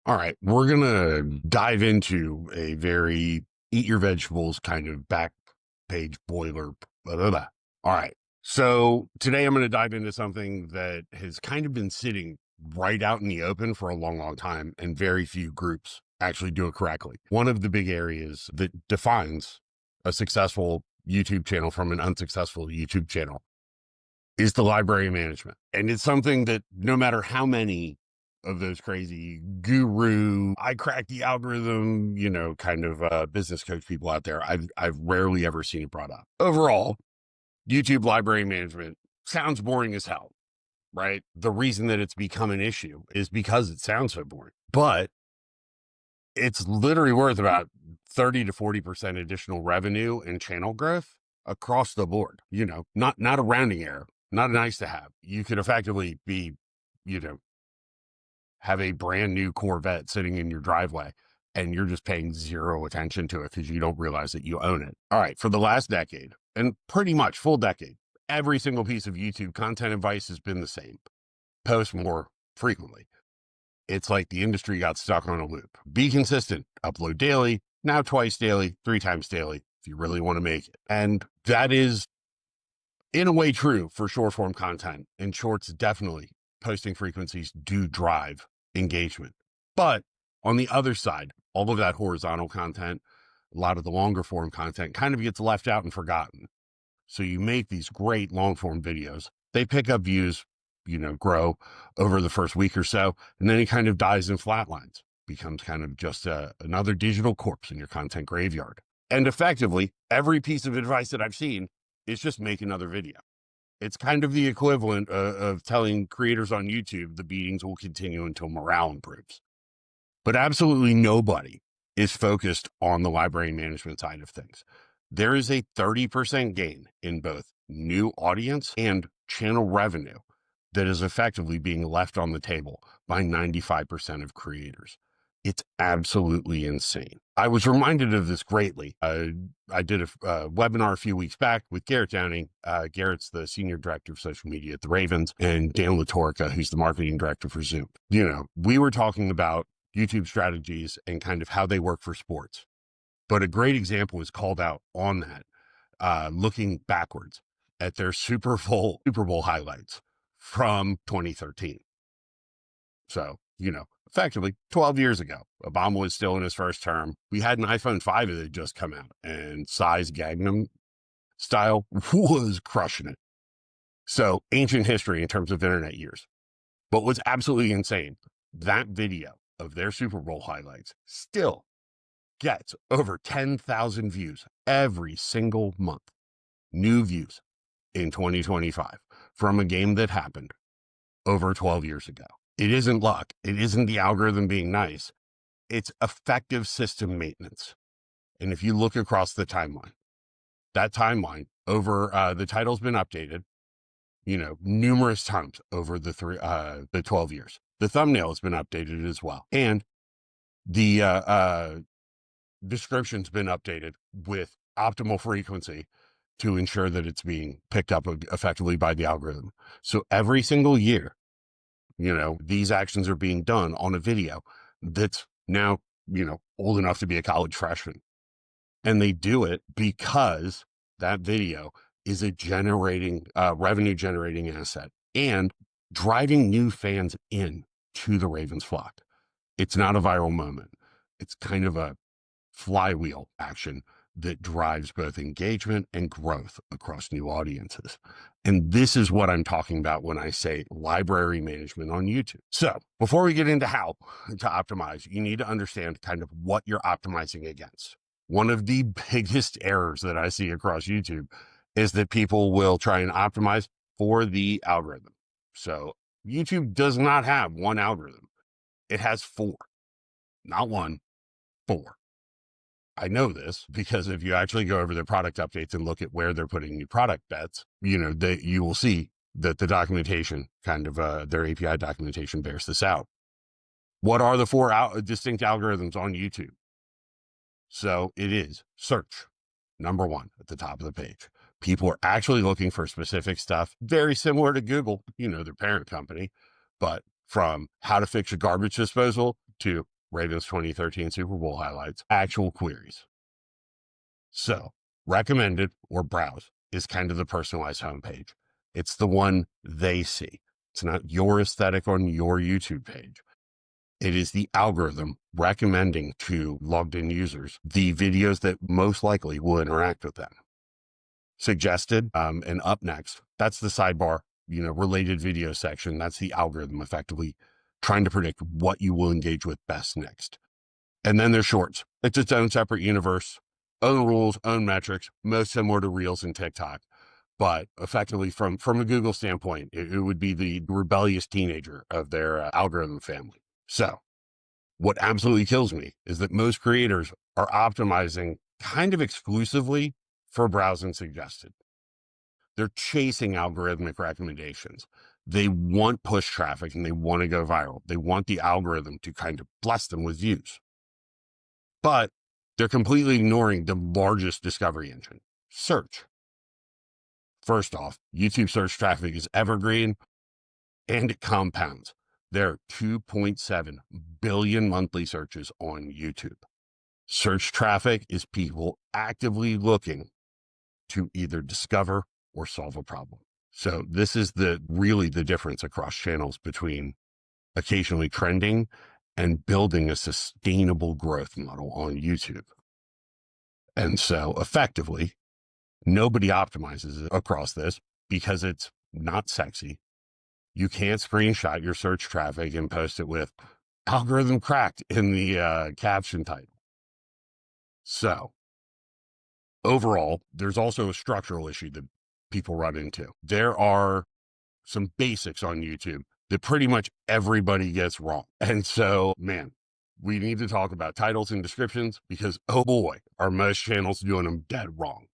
All right, we're going to dive into a very eat your vegetables kind of back page boiler. Blah, blah, blah. All right. So today I'm going to dive into something that has kind of been sitting right out in the open for a long, long time, and very few groups actually do it correctly. One of the big areas that defines a successful YouTube channel from an unsuccessful YouTube channel is the library management. And it's something that no matter how many of those crazy guru, I cracked the algorithm, kind of business coach people out there, I've rarely ever seen it brought up. Overall, YouTube library management sounds boring as hell, right? The reason that it's become an issue is because it sounds so boring, but it's literally worth about 30 to 40% additional revenue and channel growth across the board, not a rounding error, not nice to have. You could effectively be, have a brand new Corvette sitting in your driveway and you're just paying zero attention to it because you don't realize that you own it. All right. For the last decade and pretty much full decade, every single piece of YouTube content advice has been the same. Post more frequently. It's like the industry got stuck on a loop. Be consistent, upload daily, now twice daily, 3 times daily, if you really want to make it. And that is in a way true for short form content, and shorts definitely posting frequencies do drive engagement. But on the other side, all of that horizontal content, a lot of the longer form content kind of gets left out and forgotten. So you make these great long form videos. They pick up views, grow over the first week or so, and then it kind of dies in flatlines, becomes kind of just another digital corpse in your content graveyard. And effectively, every piece of advice that I've seen is just make another video. It's kind of the equivalent of telling creators on YouTube the beatings will continue until morale improves. But absolutely nobody is focused on the library management side of things. There is a 30% gain in both new audience and channel revenue that is effectively being left on the table by 95% of creators. It's absolutely insane. I was reminded of this greatly. I did a webinar a few weeks back with Garrett Downing. Garrett's the senior director of social media at the Ravens, and Dan LaTorca, who's the marketing director for Zoom. We were talking about YouTube strategies and kind of how they work for sports. But a great example is called out on that, looking backwards at their Super Bowl highlights from 2013. So, effectively 12 years ago, Obama was still in his first term. We had an iPhone 5 that had just come out, and Psy's Gangnam Style was crushing it. So ancient history in terms of internet years. But what's absolutely insane, that video of their Super Bowl highlights still gets over 10,000 views every single month. New views in 2025 from a game that happened over 12 years ago. It isn't luck. It isn't the algorithm being nice. It's effective system maintenance. And if you look across the timeline, that timeline over the title's been updated, numerous times over the 12 years. The thumbnail has been updated as well. And the description's been updated with optimal frequency to ensure that it's being picked up effectively by the algorithm. So every single year, these actions are being done on a video that's now, old enough to be a college freshman. And they do it because that video is a revenue generating asset and driving new fans in to the Ravens flock. It's not a viral moment. It's kind of a flywheel action that drives both engagement and growth across new audiences. And this is what I'm talking about when I say library management on YouTube. So before we get into how to optimize, you need to understand kind of what you're optimizing against. One of the biggest errors that I see across YouTube is that people will try and optimize for the algorithm. So YouTube does not have one algorithm. It has 4, not 1, 4. I know this because if you actually go over their product updates and look at where they're putting new product bets, you will see that the documentation, kind of their API documentation, bears this out. What are the 4 distinct algorithms on YouTube? So it is search, number 1 at the top of the page. People are actually looking for specific stuff, very similar to Google, their parent company, but from how to fix a garbage disposal to Ravens 2013 Super Bowl highlights, actual queries. So recommended or browse is kind of the personalized homepage. It's the one they see. It's not your aesthetic on your YouTube page. It is the algorithm recommending to logged in users the videos that most likely will interact with them. Suggested, and up next, that's the sidebar, related video section. That's the algorithm effectively trying to predict what you will engage with best next. And then there's shorts. It's its own separate universe, own rules, own metrics, most similar to Reels and TikTok. But effectively, from a Google standpoint, it would be the rebellious teenager of their algorithm family. So what absolutely kills me is that most creators are optimizing kind of exclusively for browsing suggested. They're chasing algorithmic recommendations. They want push traffic and they want to go viral. They want the algorithm to kind of bless them with views. But they're completely ignoring the largest discovery engine, search. First off, YouTube search traffic is evergreen and it compounds. There are 2.7 billion monthly searches on YouTube. Search traffic is people actively looking to either discover or solve a problem. So this is really the difference across channels between occasionally trending and building a sustainable growth model on YouTube. And so effectively, nobody optimizes across this because it's not sexy. You can't screenshot your search traffic and post it with algorithm cracked in the caption title. So overall, there's also a structural issue that people run into. There are some basics on YouTube that pretty much everybody gets wrong. And so, man, we need to talk about titles and descriptions because, oh boy, are most channels doing them dead wrong.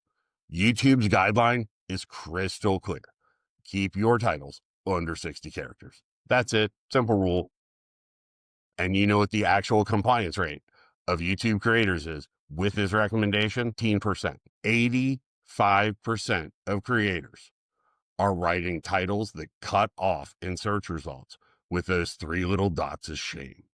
YouTube's guideline is crystal clear. Keep your titles under 60 characters. That's it. Simple rule. And you know what the actual compliance rate of YouTube creators is with this recommendation? 18%. 85% of creators are writing titles that cut off in search results with those 3 little dots as shame.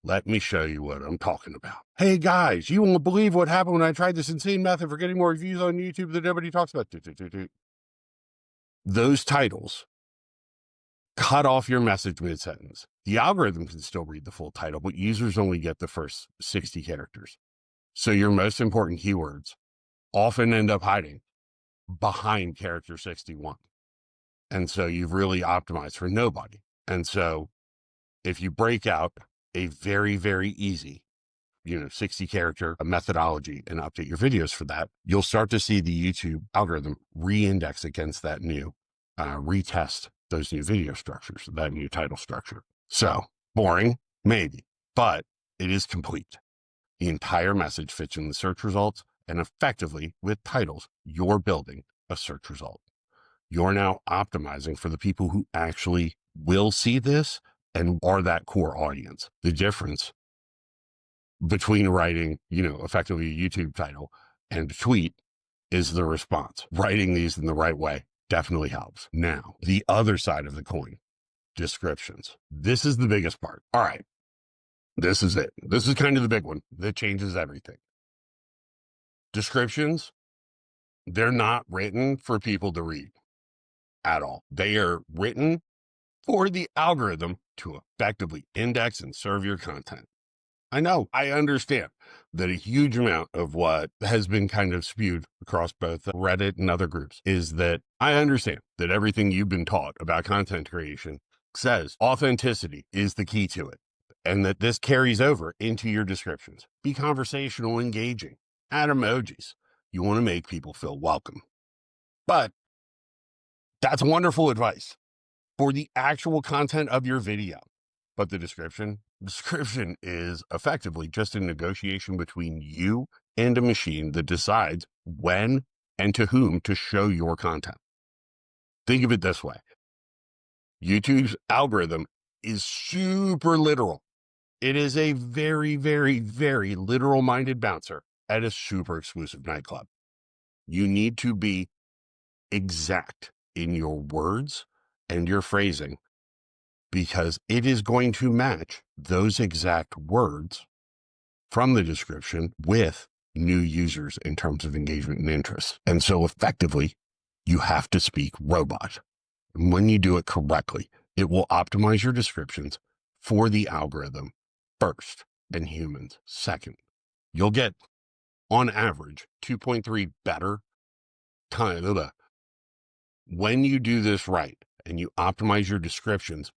Let me show you what I'm talking about. Hey guys, you won't believe what happened when I tried this insane method for getting more views on YouTube that nobody talks about. Those titles cut off your message mid-sentence. The algorithm can still read the full title, but users only get the first 60 characters. So your most important keywords often end up hiding behind character 61. And so you've really optimized for nobody. And so if you break out a very, very easy, 60 character methodology and update your videos for that, you'll start to see the YouTube algorithm re-index against that new, retest those new video structures, that new title structure. So boring, maybe, but it is complete. The entire message fits in the search results, and effectively with titles, you're building a search result. You're now optimizing for the people who actually will see this and are that core audience. The difference between writing, effectively a YouTube title and a tweet is the response. Writing these in the right way definitely helps. Now, the other side of the coin, descriptions. This is the biggest part. All right. This is it. This is kind of the big one that changes everything. Descriptions, they're not written for people to read at all. They are written for the algorithm to effectively index and serve your content. I understand that a huge amount of what has been kind of spewed across both Reddit and other groups is that I understand that everything you've been taught about content creation says authenticity is the key to it, and that this carries over into your descriptions. Be conversational, engaging, add emojis. You want to make people feel welcome. But that's wonderful advice for the actual content of your video. But the description is effectively just a negotiation between you and a machine that decides when and to whom to show your content. Think of it this way. YouTube's algorithm is super literal. It is a very, very, very literal minded bouncer at a super exclusive nightclub. You need to be exact in your words and your phrasing because it is going to match those exact words from the description with new users in terms of engagement and interest. And so effectively, you have to speak robot. And when you do it correctly, it will optimize your descriptions for the algorithm first and humans second. You'll get, on average, 2.3 better time. When you do this right and you optimize your descriptions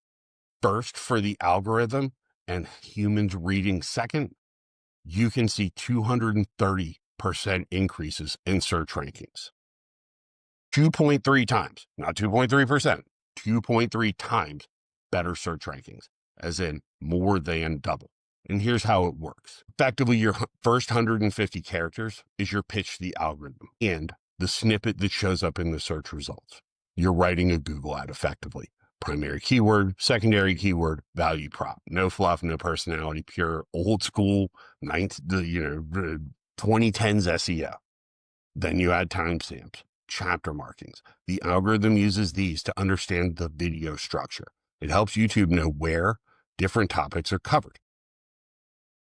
first for the algorithm and humans reading second, you can see 230% increases in search rankings. 2.3 times, not 2.3%, 2.3 times better search rankings, as in more than double. And here's how it works. Effectively, your first 150 characters is your pitch to the algorithm and the snippet that shows up in the search results. You're writing a Google ad effectively. Primary keyword, secondary keyword, value prop. No fluff, no personality, pure old school 2010s SEO. Then you add timestamps, chapter markings. The algorithm uses these to understand the video structure. It helps YouTube know where different topics are covered.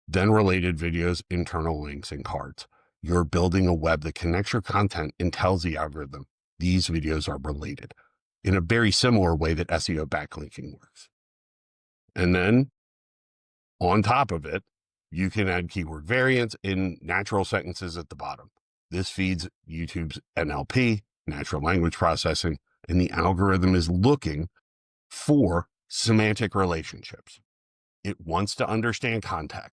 Then related videos, internal links, and cards. You're building a web that connects your content and tells the algorithm these videos are related in a very similar way that SEO backlinking works. And then on top of it, you can add keyword variants in natural sentences at the bottom. This feeds YouTube's NLP, natural language processing, and the algorithm is looking for semantic relationships. It wants to understand context.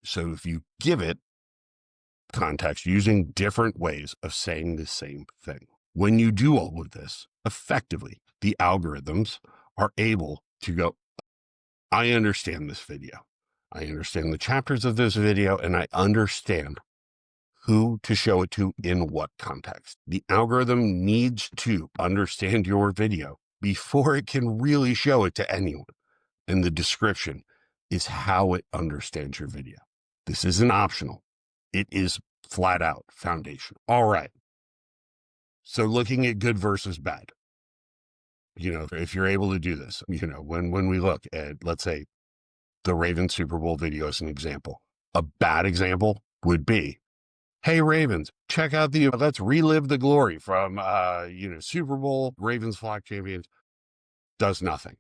So if you give it context using different ways of saying the same thing, when you do all of this effectively, the algorithms are able to go, I understand this video. I understand the chapters of this video, and I understand who to show it to in what context. The algorithm needs to understand your video before it can really show it to anyone. And the description is how it understands your video. This isn't optional. It is flat out foundational. All right. So looking at good versus bad, if you're able to do this, when we look at, let's say, the Ravens Super Bowl video as an example, a bad example would be, hey, Ravens, check out let's relive the glory from, Super Bowl, Ravens flock champions, does nothing.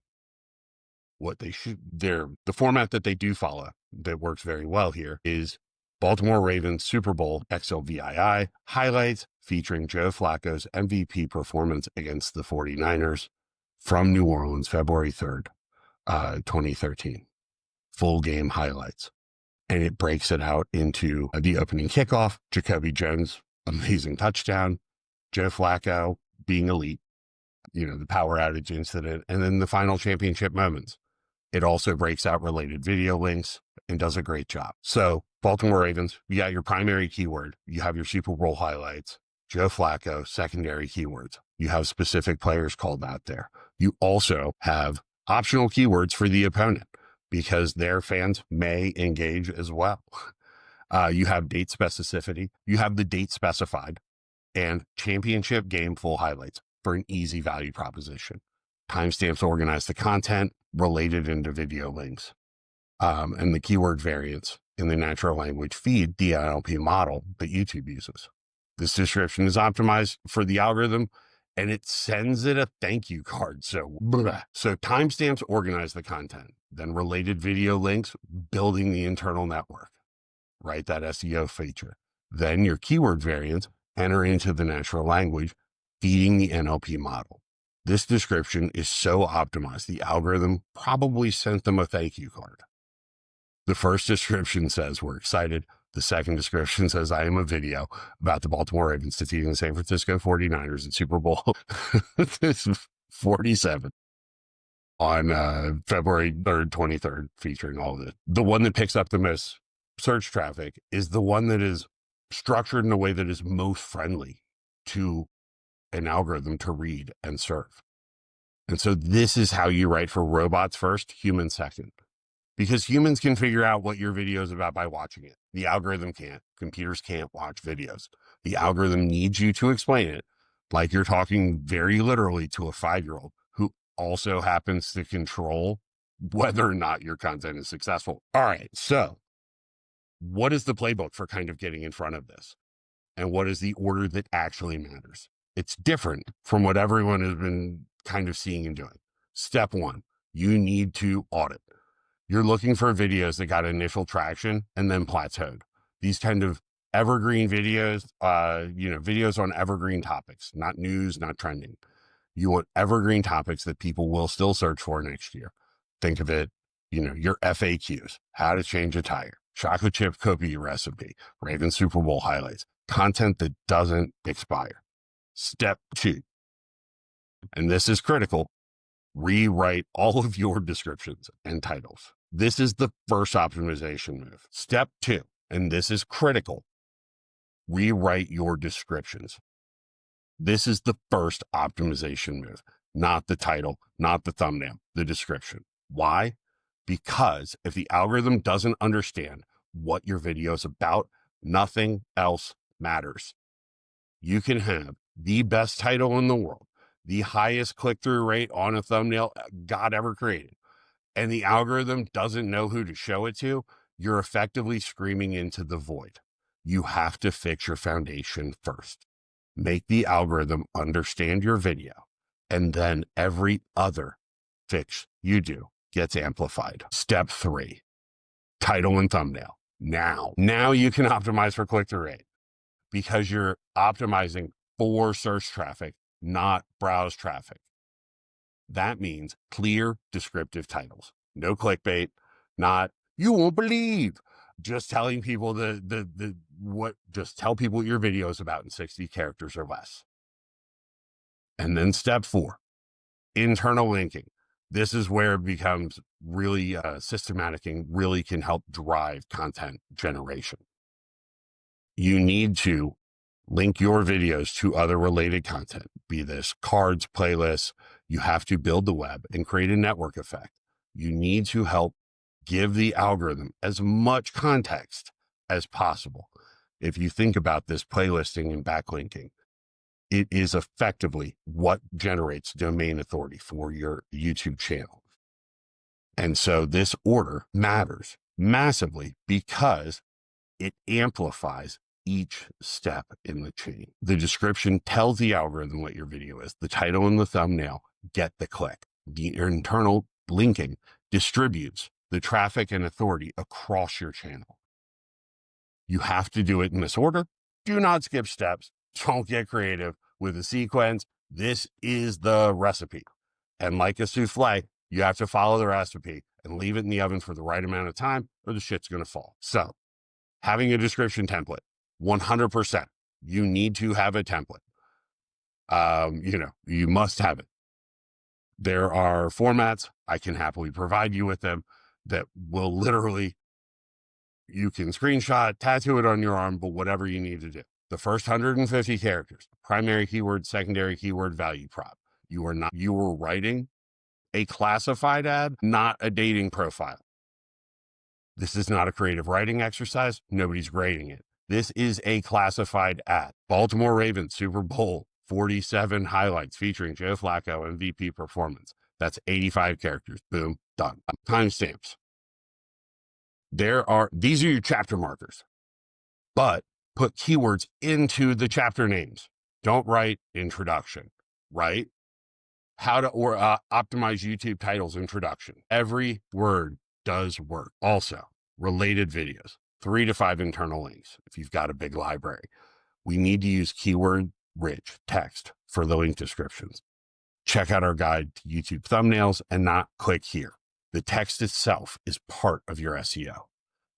What they should, the format that they do follow that works very well here is Baltimore Ravens Super Bowl XLVII highlights featuring Joe Flacco's MVP performance against the 49ers from New Orleans, February 3rd, 2013. Full game highlights. And it breaks it out into the opening kickoff, Jacoby Jones, amazing touchdown, Joe Flacco being elite, the power outage incident, and then the final championship moments. It also breaks out related video links and does a great job. So Baltimore Ravens, you got your primary keyword. You have your Super Bowl highlights, Joe Flacco, secondary keywords. You have specific players called out there. You also have optional keywords for the opponent because their fans may engage as well. You have date specificity. You have the date specified and championship game full highlights for an easy value proposition. Timestamps organize the content related into video links. And the keyword variants in the natural language feed the NLP model that YouTube uses. This description is optimized for the algorithm and it sends it a thank you card. So timestamps organize the content, then related video links, building the internal network, right? That SEO feature. Then your keyword variants enter into the natural language, feeding the NLP model. This description is so optimized, the algorithm probably sent them a thank you card. The first description says, we're excited. The second description says, I am a video about the Baltimore Ravens defeating the San Francisco 49ers in Super Bowl 47 on February 3rd, 23rd, featuring all of it. The one that picks up the most search traffic is the one that is structured in a way that is most friendly to an algorithm to read and serve. And so this is how you write for robots first, humans second. Because humans can figure out what your video is about by watching it. The algorithm can't. Computers can't watch videos. The algorithm needs you to explain it like you're talking very literally to a 5-year-old who also happens to control whether or not your content is successful. All right. So, what is the playbook for kind of getting in front of this? And what is the order that actually matters? It's different from what everyone has been kind of seeing and doing. Step one, you need to audit. You're looking for videos that got initial traction and then plateaued. These kind of evergreen videos, videos on evergreen topics, not news, not trending. You want evergreen topics that people will still search for next year. Think of it, your FAQs, how to change a tire, chocolate chip cookie recipe, Ravens Super Bowl highlights, content that doesn't expire. Step two, and this is critical, rewrite all of your descriptions and titles. This is the first optimization move. Step two, and this is critical, rewrite your descriptions. This is the first optimization move, not the title, not the thumbnail, the description. Why? Because if the algorithm doesn't understand what your video is about, nothing else matters. You can have the best title in the world, the highest click-through rate on a thumbnail God ever created, and the algorithm doesn't know who to show it to, you're effectively screaming into the void. You have to fix your foundation first. Make the algorithm understand your video, and then every other fix you do gets amplified. Step three, title and thumbnail. Now you can optimize for click-through rate because you're optimizing for search traffic, not browse traffic. That means clear, descriptive titles. No clickbait, not "you won't believe." Just telling people just tell people what your video is about in 60 characters or less. And then step four, internal linking. This is where it becomes really systematic and really can help drive content generation. You need to link your videos to other related content, be this cards, playlists. You have to build the web and create a network effect. You need to help give the algorithm as much context as possible. If you think about this playlisting and backlinking, it is effectively what generates domain authority for your YouTube channel. And so this order matters massively because it amplifies each step in the chain. The description tells the algorithm what your video is. The title and the thumbnail get the click. The internal linking distributes the traffic and authority across your channel. You have to do it in this order. Do not skip steps. Don't get creative with a sequence. This is the recipe. And like a souffle, you have to follow the recipe and leave it in the oven for the right amount of time or the shit's going to fall. So having a description template, 100%. You need to have a template. You must have it. There are formats, I can happily provide you with them, that will literally, you can screenshot, tattoo it on your arm, but whatever you need to do. The first 150 characters, primary keyword, secondary keyword, value prop. You are writing a classified ad, not a dating profile. This is not a creative writing exercise. Nobody's grading it. This is a classified ad. Baltimore Ravens Super Bowl 47 highlights featuring Joe Flacco MVP performance. That's 85 characters. Boom, done. Timestamps. These are your chapter markers, but put keywords into the chapter names. Don't write introduction, right? How to optimize YouTube titles introduction. Every word does work. Also, related videos, 3 to 5 internal links. If you've got a big library, we need to use keyword rich text for the link descriptions. Check out our guide to YouTube thumbnails and not click here. The text itself is part of your SEO.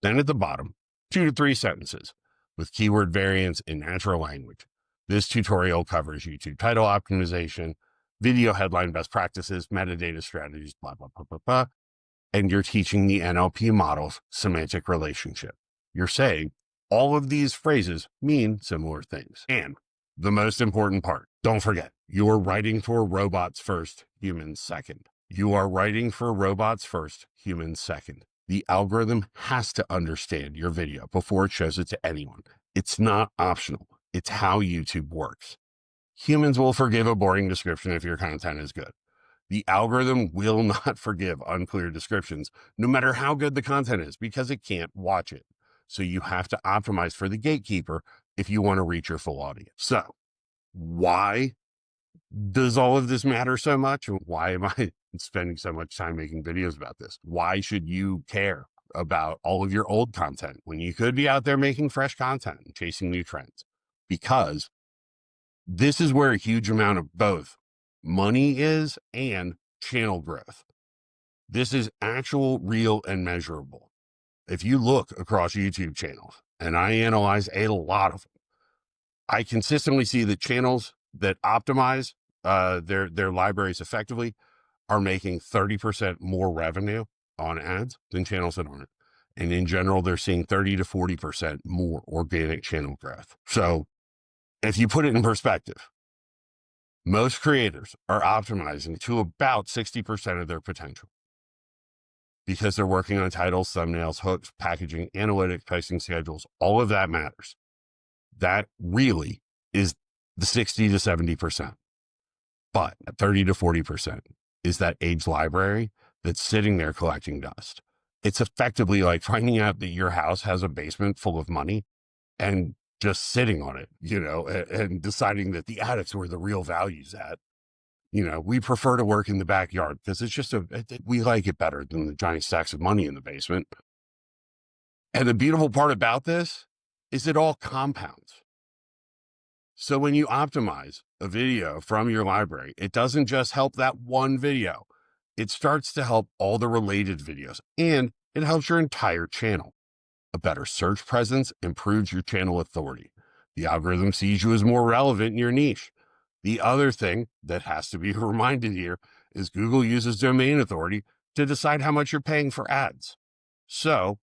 Then at the bottom, 2 to 3 sentences with keyword variants in natural language. This tutorial covers YouTube title optimization, video headline best practices, metadata strategies, blah, blah, blah, blah, blah. And you're teaching the NLP model's semantic relationship. You're saying all of these phrases mean similar things. And the most important part, don't forget, you are writing for robots first, humans second. You are writing for robots first, humans second. The algorithm has to understand your video before it shows it to anyone. It's not optional. It's how YouTube works. Humans will forgive a boring description if your content is good. The algorithm will not forgive unclear descriptions, no matter how good the content is, because it can't watch it. So you have to optimize for the gatekeeper if you want to reach your full audience. So why does all of this matter so much? Why am I spending so much time making videos about this? Why should you care about all of your old content when you could be out there making fresh content and chasing new trends? Because this is where a huge amount of both money is and channel growth. This is actual, real, and measurable. If you look across YouTube channels, and I analyze a lot of them, I consistently see that channels that optimize their libraries effectively are making 30% more revenue on ads than channels that aren't. And in general, they're seeing 30 to 40% more organic channel growth. So if you put it in perspective, most creators are optimizing to about 60% of their potential because they're working on titles, thumbnails, hooks, packaging, analytics, pricing schedules. All of that matters. That really is the 60 to 70%. But 30 to 40% is that age library that's sitting there collecting dust. It's effectively like finding out that your house has a basement full of money and just sitting on it, and deciding that the attic's where the real value's at. We prefer to work in the backyard because it's just we like it better than the giant stacks of money in the basement. And the beautiful part about this is it all compounds. So when you optimize a video from your library, it doesn't just help that one video. It starts to help all the related videos, and it helps your entire channel. A better search presence improves your channel authority. The algorithm sees you as more relevant in your niche. The other thing that has to be reminded here is Google uses domain authority to decide how much you're paying for ads. So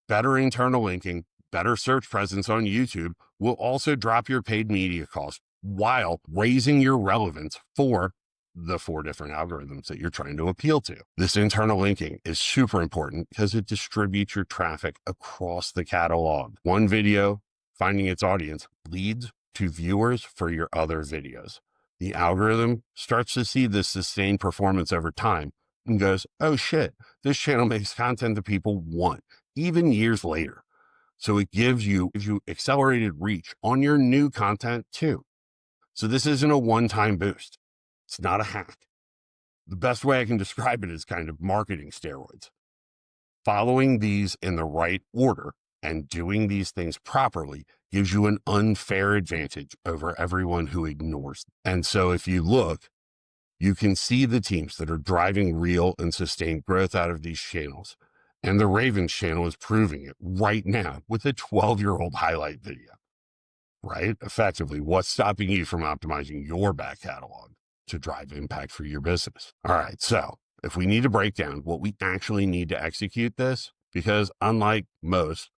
better internal linking, better search presence on YouTube will also drop your paid media costs while raising your relevance for the 4 different algorithms that you're trying to appeal to. This internal linking is super important because it distributes your traffic across the catalog. One video finding its audience leads to viewers for your other videos. The algorithm starts to see this sustained performance over time and goes, oh shit, this channel makes content that people want, even years later. So it gives you accelerated reach on your new content too. So this isn't a one-time boost. It's not a hack. The best way I can describe it is kind of marketing steroids. Following these in the right order and doing these things properly gives you an unfair advantage over everyone who ignores them. And so if you look, you can see the teams that are driving real and sustained growth out of these channels. And the Ravens channel is proving it right now with a 12-year-old highlight video, right? Effectively, what's stopping you from optimizing your back catalog to drive impact for your business? All right. So if we need to break down what we actually need to execute this, because unlike most,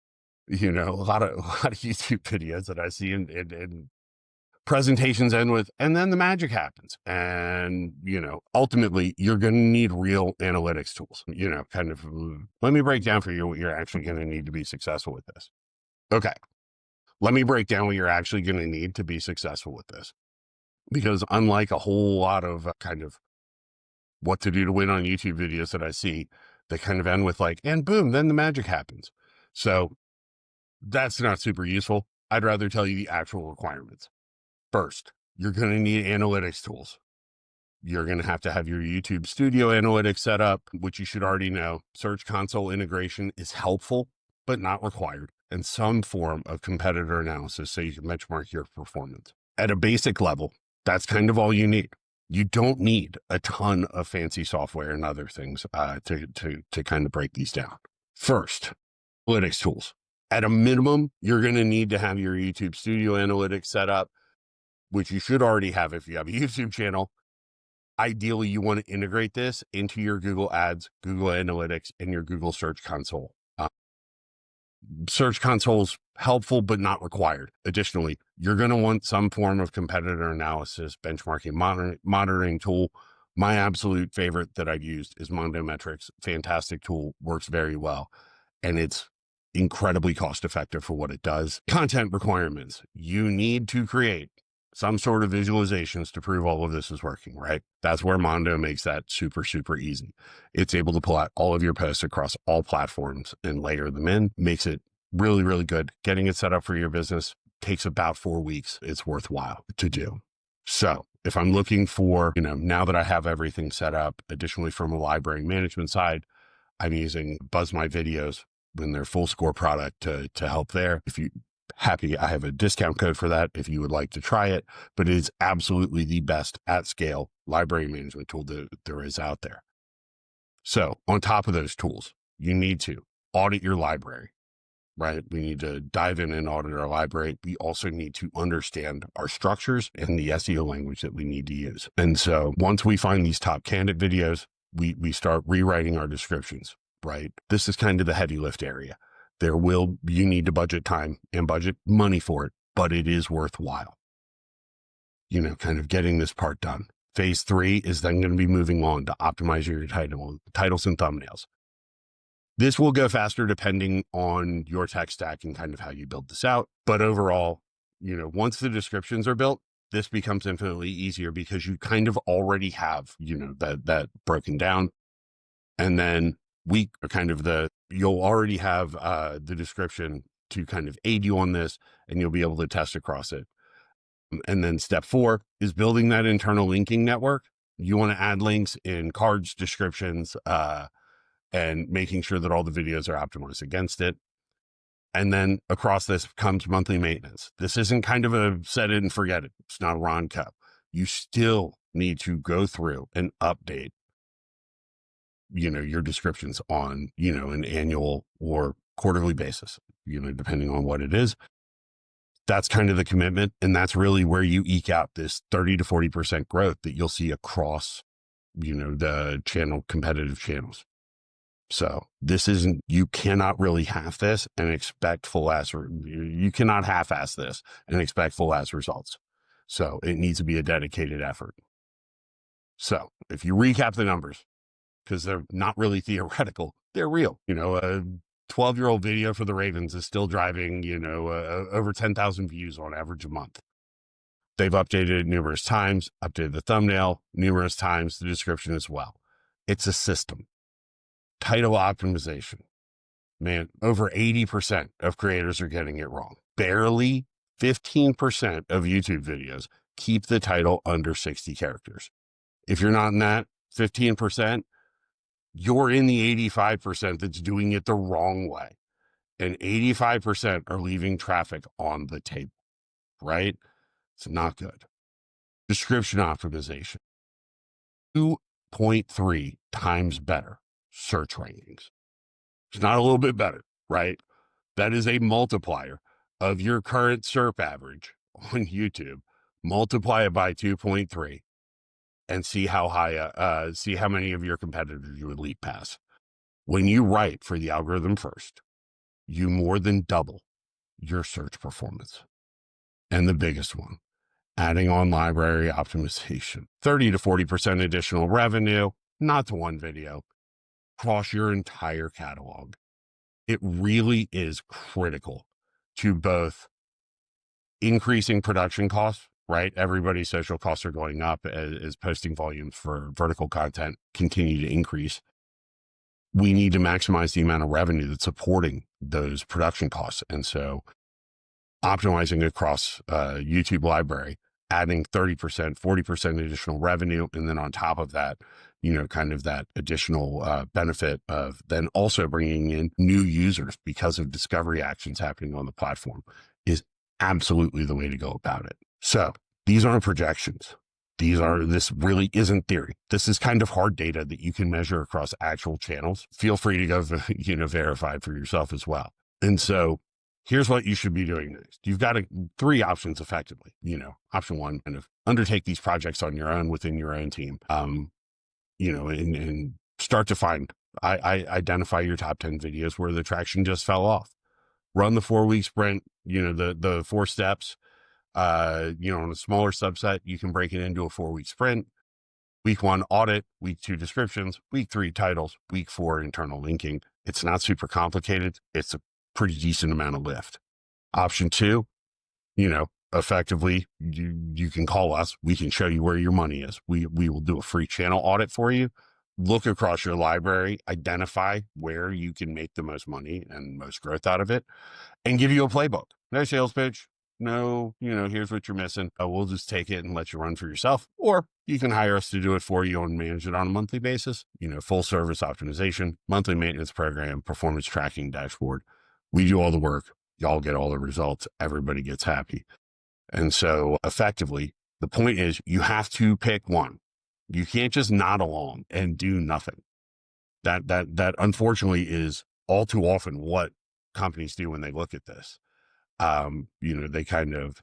a lot of YouTube videos that I see in presentations end with, and then the magic happens. And, ultimately you're going to need real analytics tools, let me break down for you what you're actually going to need to be successful with this. Okay. Let me break down what you're actually going to need to be successful with this. Because unlike a whole lot of kind of what to do to win on YouTube videos that I see, they kind of end with like, and boom, then the magic happens. So that's not super useful. I'd rather tell you the actual requirements. First, you're going to need analytics tools. You're going to have your YouTube Studio analytics set up, which you should already know. Search Console integration is helpful, but not required, and some form of competitor analysis so you can benchmark your performance. At a basic level, that's kind of all you need. You don't need a ton of fancy software and other things to kind of break these down. First, analytics tools. At a minimum, you're going to need to have your YouTube Studio analytics set up, which you should already have if you have a YouTube channel. Ideally, you want to integrate this into your Google Ads, Google Analytics, and your Google Search Console. Search Console's helpful, but not required. Additionally, you're going to want some form of competitor analysis, benchmarking, monitoring tool. My absolute favorite that I've used is Mondo Metrics. Fantastic tool, works very well, and it's incredibly cost effective for what it does. Content requirements. You need to create some sort of visualizations to prove all of this is working, right? That's where Mondo makes that super, super easy. It's able to pull out all of your posts across all platforms and layer them in, makes it really, really good. Getting it set up for your business takes about 4 weeks. It's worthwhile to do. So if I'm looking for, now that I have everything set up, additionally from a library management side, I'm using Buzz My Videos when they're full score product to help there. If you happy, I have a discount code for that if you would like to try it, but it is absolutely the best at scale library management tool that there is out there. So on top of those tools, you need to audit your library, right? We need to dive in and audit our library. We also need to understand our structures and the SEO language that we need to use. And so once we find these top candidate videos, we start rewriting our descriptions, right? This is kind of the heavy lift area. You need to budget time and budget money for it, but it is worthwhile, kind of getting this part done. Phase 3 is then going to be moving on to optimize your titles and thumbnails. This will go faster depending on your tech stack and kind of how you build this out. But overall, once the descriptions are built, this becomes infinitely easier because you kind of already have, that broken down. And then you'll already have the description to kind of aid you on this, and you'll be able to test across it. And then step 4 is building that internal linking network. You want to add links in cards, descriptions, and making sure that all the videos are optimized against it. And then across this comes monthly maintenance. This isn't kind of a set it and forget it. It's not a Ron Cup. You still need to go through and update, your descriptions on, an annual or quarterly basis, depending on what it is. That's kind of the commitment. And that's really where you eke out this 30 to 40% growth that you'll see across, the competitive channels. So you cannot really half this and expect you cannot half-ass this and expect full-ass results. So it needs to be a dedicated effort. So if you recap the numbers, because they're not really theoretical, they're real. A 12-year-old video for the Ravens is still driving, over 10,000 views on average a month. They've updated it numerous times, updated the thumbnail numerous times, the description as well. It's a system. Title optimization. Man, over 80% of creators are getting it wrong. Barely 15% of YouTube videos keep the title under 60 characters. If you're not in that 15%, you're in the 85% that's doing it the wrong way. And 85% are leaving traffic on the table, right? It's not good. Description optimization. 2.3 times better search rankings. It's not a little bit better, right? That is a multiplier of your current SERP average on YouTube. Multiply it by 2.3 and see how many of your competitors you would leap past. When you write for the algorithm first, you more than double your search performance. And the biggest one, adding on library optimization, 30 to 40% additional revenue, not to one video, across your entire catalog. It really is critical to both increasing production costs, right? Everybody's social costs are going up as posting volumes for vertical content continue to increase. We need to maximize the amount of revenue that's supporting those production costs. And so optimizing across YouTube library, adding 30%, 40% additional revenue. And then on top of that, kind of that additional benefit of then also bringing in new users because of discovery actions happening on the platform is absolutely the way to go about it. So these aren't projections. This really isn't theory. This is kind of hard data that you can measure across actual channels. Feel free to go, verify for yourself as well. And so here's what you should be doing next. You've got 3 options effectively. Option 1, kind of undertake these projects on your own within your own team. And start to identify your top 10 videos where the traction just fell off. Run the 4-week sprint, the 4 steps, on a smaller subset, you can break it into a 4-week sprint. Week 1, audit. Week 2, descriptions. Week 3, titles. Week 4, internal linking. It's not super complicated. It's a pretty decent amount of lift. Option 2, effectively, you can call us. We can show you where your money is. We will do a free channel audit for you, look across your library, identify where you can make the most money and most growth out of it, and give you a playbook. No sales pitch. No, here's what you're missing. We'll just take it and let you run for yourself. Or you can hire us to do it for you and manage it on a monthly basis. Full service optimization, monthly maintenance program, performance tracking dashboard. We do all the work. Y'all get all the results. Everybody gets happy. And so effectively, the point is you have to pick one. You can't just nod along and do nothing. That unfortunately is all too often what companies do when they look at this. They kind of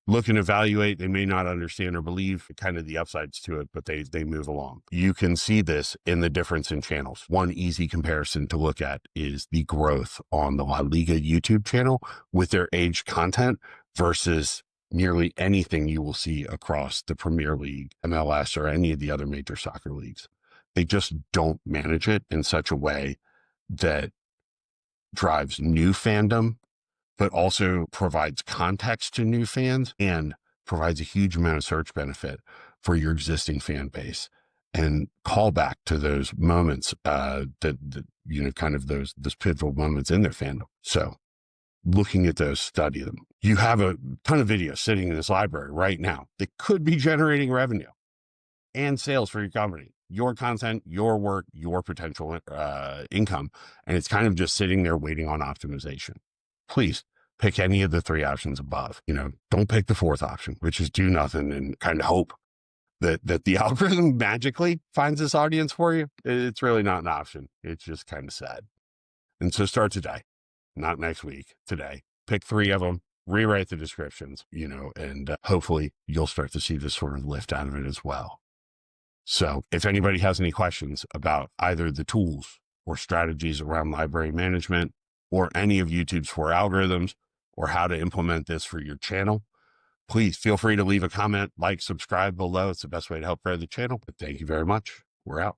look and evaluate. They may not understand or believe kind of the upsides to it, but they move along. You can see this in the difference in channels. One easy comparison to look at is the growth on the La Liga YouTube channel with their aged content versus nearly anything you will see across the Premier League, MLS, or any of the other major soccer leagues. They just don't manage it in such a way that drives new fandom, but also provides context to new fans and provides a huge amount of search benefit for your existing fan base and call back to those moments kind of those pivotal moments in their fandom. So looking at those, study them. You have a ton of videos sitting in this library right now that could be generating revenue and sales for your company, your content, your work, your potential income. And it's kind of just sitting there waiting on optimization. Please pick any of the three options above. Don't pick the fourth option, which is do nothing and kind of hope that the algorithm magically finds this audience for you. It's really not an option. It's just kind of sad. And so start today, not next week, today. Pick three of them, rewrite the descriptions, and hopefully you'll start to see this sort of lift out of it as well. So if anybody has any questions about either the tools or strategies around library management or any of YouTube's 4 algorithms or how to implement this for your channel, please feel free to leave a comment, like, subscribe below. It's the best way to help grow the channel. But thank you very much. We're out.